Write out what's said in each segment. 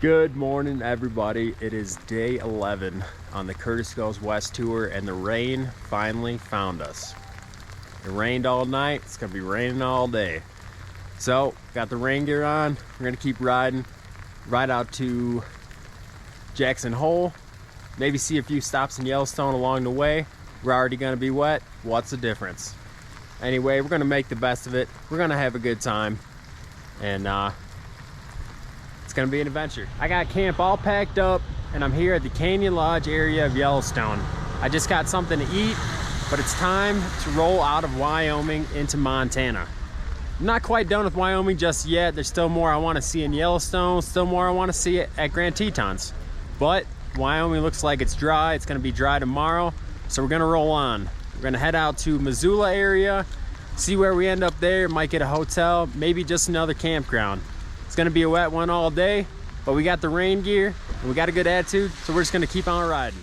Good morning, everybody. It is day 11 on the Curtis Goes West tour, and the rain finally found us. It rained all night. It's gonna be raining all day. So, got the rain gear on. We're gonna keep riding right out to Jackson Hole. Maybe see a few stops in Yellowstone along the way. We're already gonna be wet. What's the difference? Anyway, we're gonna make the best of it. We're gonna have a good time, and it's gonna be an adventure. I got camp all packed up, and I'm here at the Canyon Lodge area of Yellowstone. I just got something to eat, but it's time to roll out of Wyoming into Montana. I'm not quite done with Wyoming just yet. There's still more I want to see in Yellowstone, still more I want to see at Grand Tetons. But Wyoming looks like it's dry. It's gonna be dry tomorrow, so we're gonna roll on. We're gonna head out to Missoula area, see where we end up there. Might get a hotel, maybe just another campground. It's gonna be a wet one all day, but we got the rain gear and we got a good attitude, so we're just gonna keep on riding.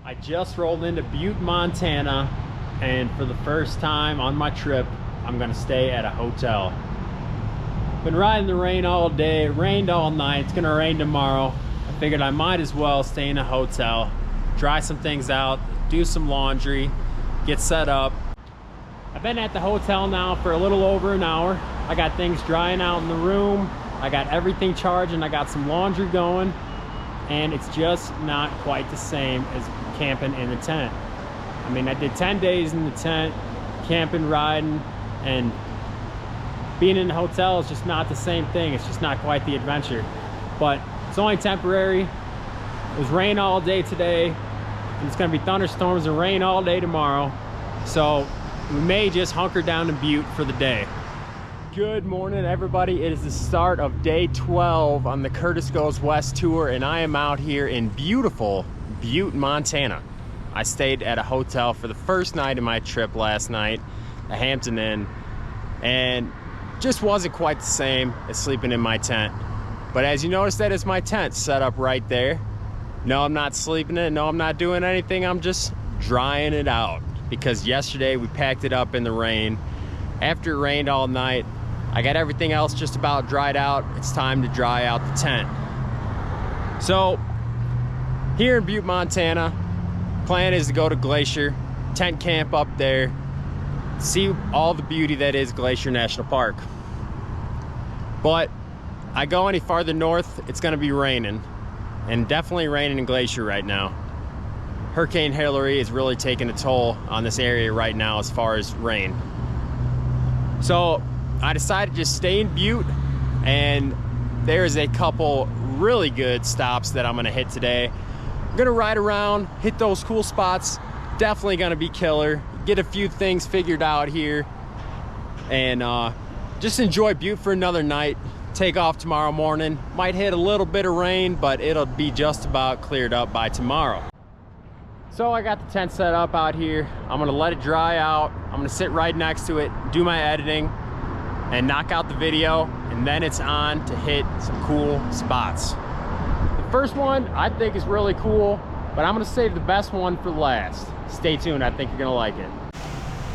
I just rolled into Butte, Montana, and for the first time on my trip, I'm gonna stay at a hotel. Been riding the rain all day. It rained all night. It's gonna rain tomorrow. I figured I might as well stay in a hotel, dry some things out, do some laundry, get set up. I've been at the hotel now for a little over an hour. I got things drying out in the room. I got everything charging. I got some laundry going. And it's just not quite the same as camping in the tent. I mean, I did 10 days in the tent, camping, riding, and being in the hotel is just not the same thing. It's just not quite the adventure. But it's only temporary. It was rain all day today, and it's gonna be thunderstorms and rain all day tomorrow. So we may just hunker down in Butte for the day. Good morning, everybody. It is the start of day 12 on the Curtis Goes West tour, and I am out here in beautiful Butte, Montana. I stayed at a hotel for the first night of my trip last night, the Hampton Inn, and just wasn't quite the same as sleeping in my tent. But as you notice, that is my tent set up right there. No, I'm not sleeping in it. No, I'm not doing anything. I'm just drying it out, because yesterday we packed it up in the rain. After it rained all night, I got everything else just about dried out. It's time to dry out the tent. So here in Butte, Montana, plan is to go to Glacier, tent camp up there, see all the beauty that is Glacier National Park. But I go any farther north, it's gonna be raining, and definitely raining in Glacier right now. Hurricane Hillary is really taking a toll on this area right now as far as rain. So I decided to just stay in Butte, and there's a couple really good stops that I'm gonna hit today. I'm gonna ride around, hit those cool spots. Definitely gonna be killer. Get a few things figured out here, and just enjoy Butte for another night. Take off tomorrow morning. Might hit a little bit of rain, but it'll be just about cleared up by tomorrow. So I got the tent set up out here. I'm gonna let it dry out. I'm gonna sit right next to it, do my editing, and knock out the video, and then it's on to hit some cool spots. The first one I think is really cool, but I'm gonna save the best one for last. Stay tuned, I think you're gonna like it.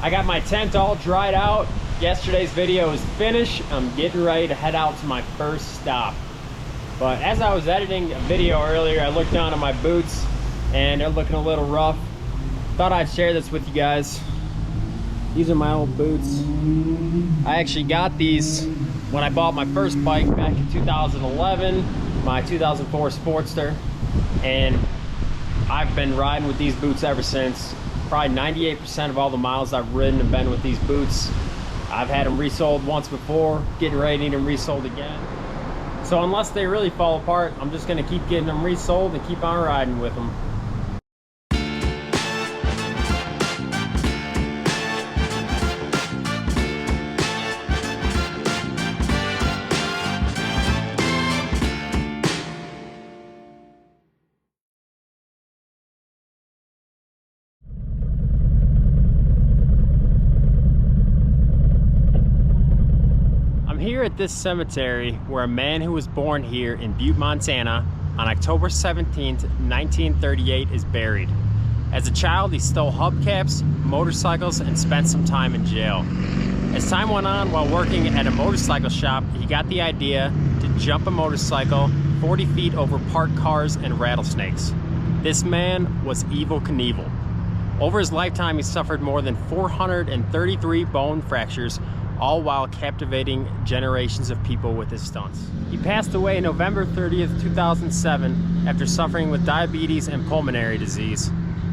I got my tent all dried out. Yesterday's video is finished. I'm getting ready to head out to my first stop. But as I was editing a video earlier, I looked down at my boots and they're looking a little rough. Thought I'd share this with you guys. These are my old boots. I actually got these when I bought my first bike back in 2011, my 2004 Sportster. And I've been riding with these boots ever since. Probably 98% of all the miles I've ridden have been with these boots. I've had them resold once before, getting ready to need them resold again. So unless they really fall apart, I'm just gonna keep getting them resold and keep on riding with them. Here at this cemetery where a man who was born here in Butte, Montana on October 17th, 1938 is buried. As a child, he stole hubcaps, motorcycles, and spent some time in jail. As time went on, while working at a motorcycle shop, he got the idea to jump a motorcycle 40 feet over parked cars and rattlesnakes. This man was Evel Knievel. Over his lifetime, he suffered more than 433 bone fractures, all while captivating generations of people with his stunts. He passed away November 30th, 2007 after suffering with diabetes and pulmonary disease.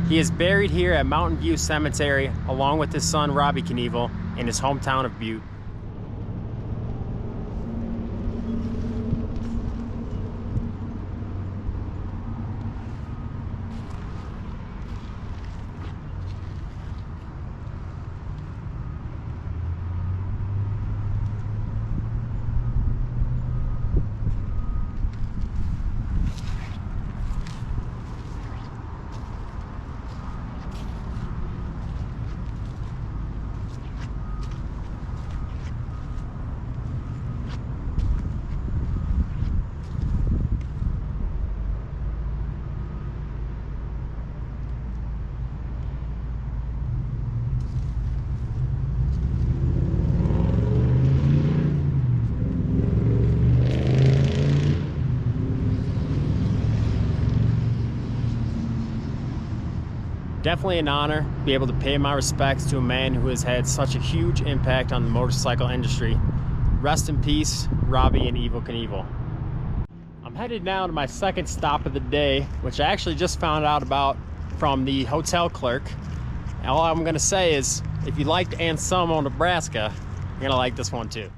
He is buried here at Mountain View Cemetery along with his son Robbie Knievel in his hometown of Butte. Definitely an honor to be able to pay my respects to a man who has had such a huge impact on the motorcycle industry. Rest in peace, Robbie and Evel Knievel. I'm headed now to my second stop of the day, which I actually just found out about from the hotel clerk. And all I'm gonna say is, if you liked Anselmo, Nebraska, you're gonna like this one too.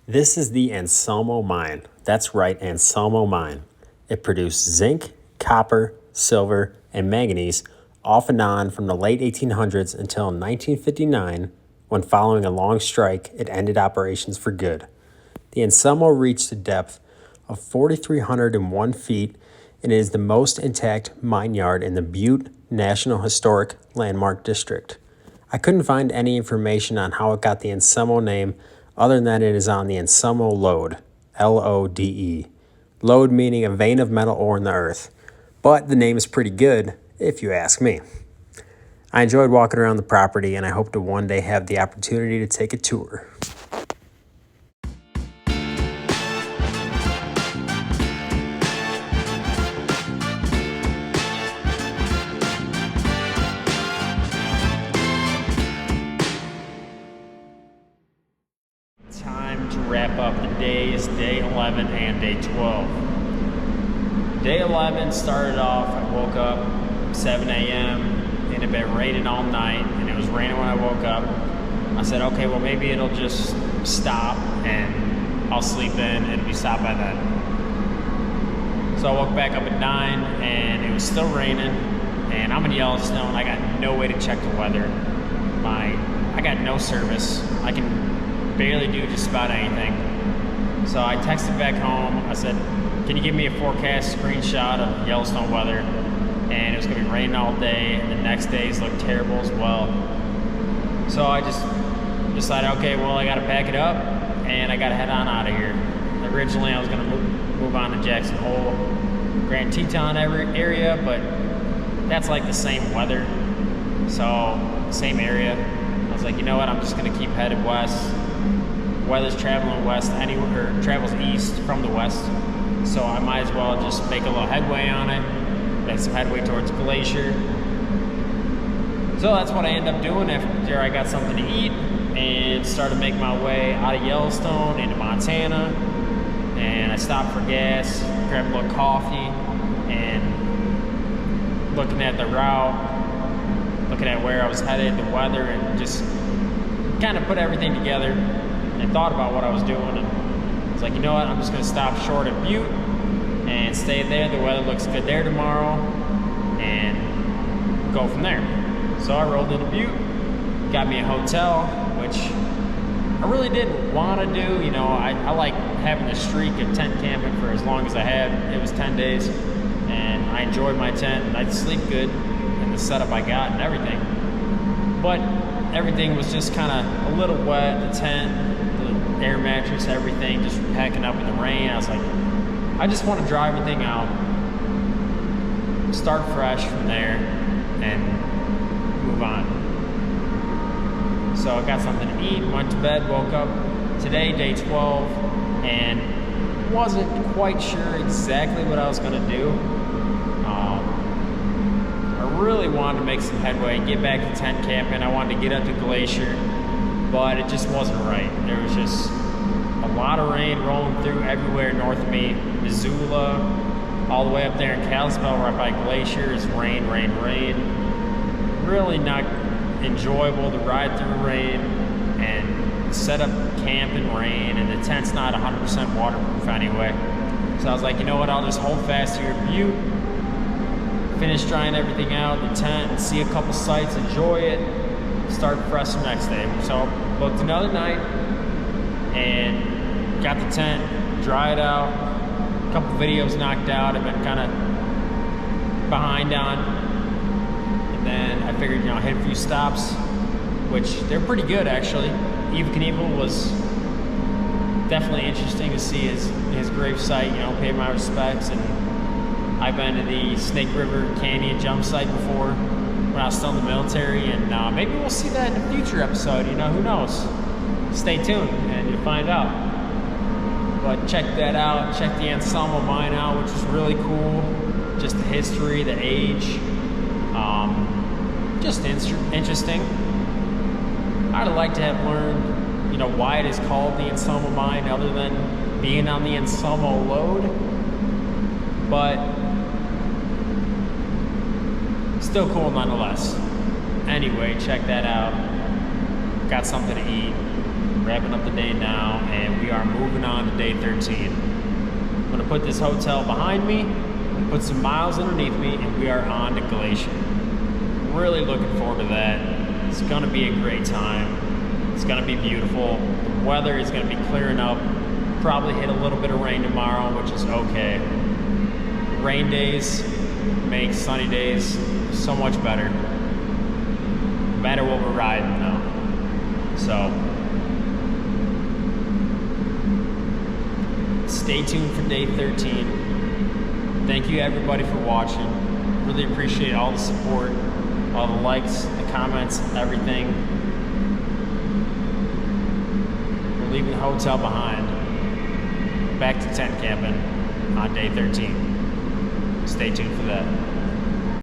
This is the Anselmo mine. That's right, Anselmo mine. It produced zinc, copper, silver, and manganese off and on from the late 1800s until 1959, when following a long strike, it ended operations for good. The Anselmo reached a depth of 4,301 feet and is the most intact mine yard in the Butte National Historic Landmark District. I couldn't find any information on how it got the Anselmo name other than that it is on the Anselmo Lode, L-O-D-E. Lode meaning a vein of metal ore in the earth. But the name is pretty good, if you ask me. I enjoyed walking around the property, and I hope to one day have the opportunity to take a tour. Time to wrap up the days, day 11 and day 12. Day 11 started off, I woke up 7 a.m. It had been raining all night, and it was raining when I woke up. I said, okay, well maybe it'll just stop and I'll sleep in, it'll be stopped by then. So I woke back up at 9 and it was still raining, and I'm in Yellowstone. I got no way to check the weather. I got no service. I can barely do just about anything. So I texted back home. I said, can you give me a forecast screenshot of Yellowstone weather? And it was gonna be raining all day, and the next days looked terrible as well. So I just decided, okay, well, I gotta pack it up and I gotta head on out of here. Originally I was gonna move on to Jackson Hole, Grand Teton area, but that's like the same weather, so same area. I was like, you know what, I'm just gonna keep headed west weather's traveling west anywhere, or travels east from the west. So I might as well just make a little headway on it, make some headway towards Glacier. So that's what I ended up doing after I got something to eat and started making my way out of Yellowstone into Montana. And I stopped for gas, grabbed a little coffee, and looking at the route, looking at where I was headed, the weather, and just kind of put everything together and thought about what I was doing. And I was like, you know what, I'm just gonna stop short at Butte and stay there. The weather looks good there tomorrow, and go from there. So I rolled into Butte, got me a hotel, which I really didn't want to do. You know, I like having the streak of tent camping for as long as I had. It was 10 days, and I enjoyed my tent, and I'd sleep good in the setup I got and everything. But everything was just kind of a little wet, the tent, the air mattress, everything, just packing up in the rain. I was like, I just want to dry everything out, start fresh from there, and move on. So I got something to eat, went to bed, woke up today, day 12, and wasn't quite sure exactly what I was going to do. I really wanted to make some headway, get back to tent camping. I wanted to get up to Glacier, but it just wasn't right. There was just a lot of rain rolling through everywhere north of me. Missoula, all the way up there in Kalispell, right by Glacier, is rain, rain, rain. Really not enjoyable to ride through rain and set up camp in rain, and the tent's not 100% waterproof anyway. So I was like, you know what, I'll just hold fast here at Butte, finish drying everything out in the tent, and see a couple sights, enjoy it, start fresh the next day. So booked another night and got the tent, dried out, a couple videos knocked out. I've been kind of behind on. And then I figured, you know, hit a few stops, which they're pretty good actually. Eva Knievel was definitely interesting to see his grave site, you know, pay my respects. And I've been to the Snake River Canyon jump site before when I was still in the military, and maybe we'll see that in a future episode, you know, who knows? Stay tuned and you'll find out. But check that out, check the Anselmo mine out, which is really cool. Just the history, the age, just interesting. I'd like to have learned, you know, why it is called the Anselmo mine other than being on the Anselmo lode, but still cool nonetheless. Anyway, check that out. Got something to eat, wrapping up the day now, and we are moving on to day 13. I'm gonna put this hotel behind me, put some miles underneath me, and we are on to Glacier. Really looking forward to that. It's gonna be a great time. It's gonna be beautiful. The weather is gonna be clearing up. Probably hit a little bit of rain tomorrow, which is okay. Rain days make sunny days so much better. No matter what we're riding though. So stay tuned for day 13. Thank you everybody for watching. Really appreciate all the support, all the likes, the comments, everything. We're leaving the hotel behind. Back to tent camping on day 13. Stay tuned for that.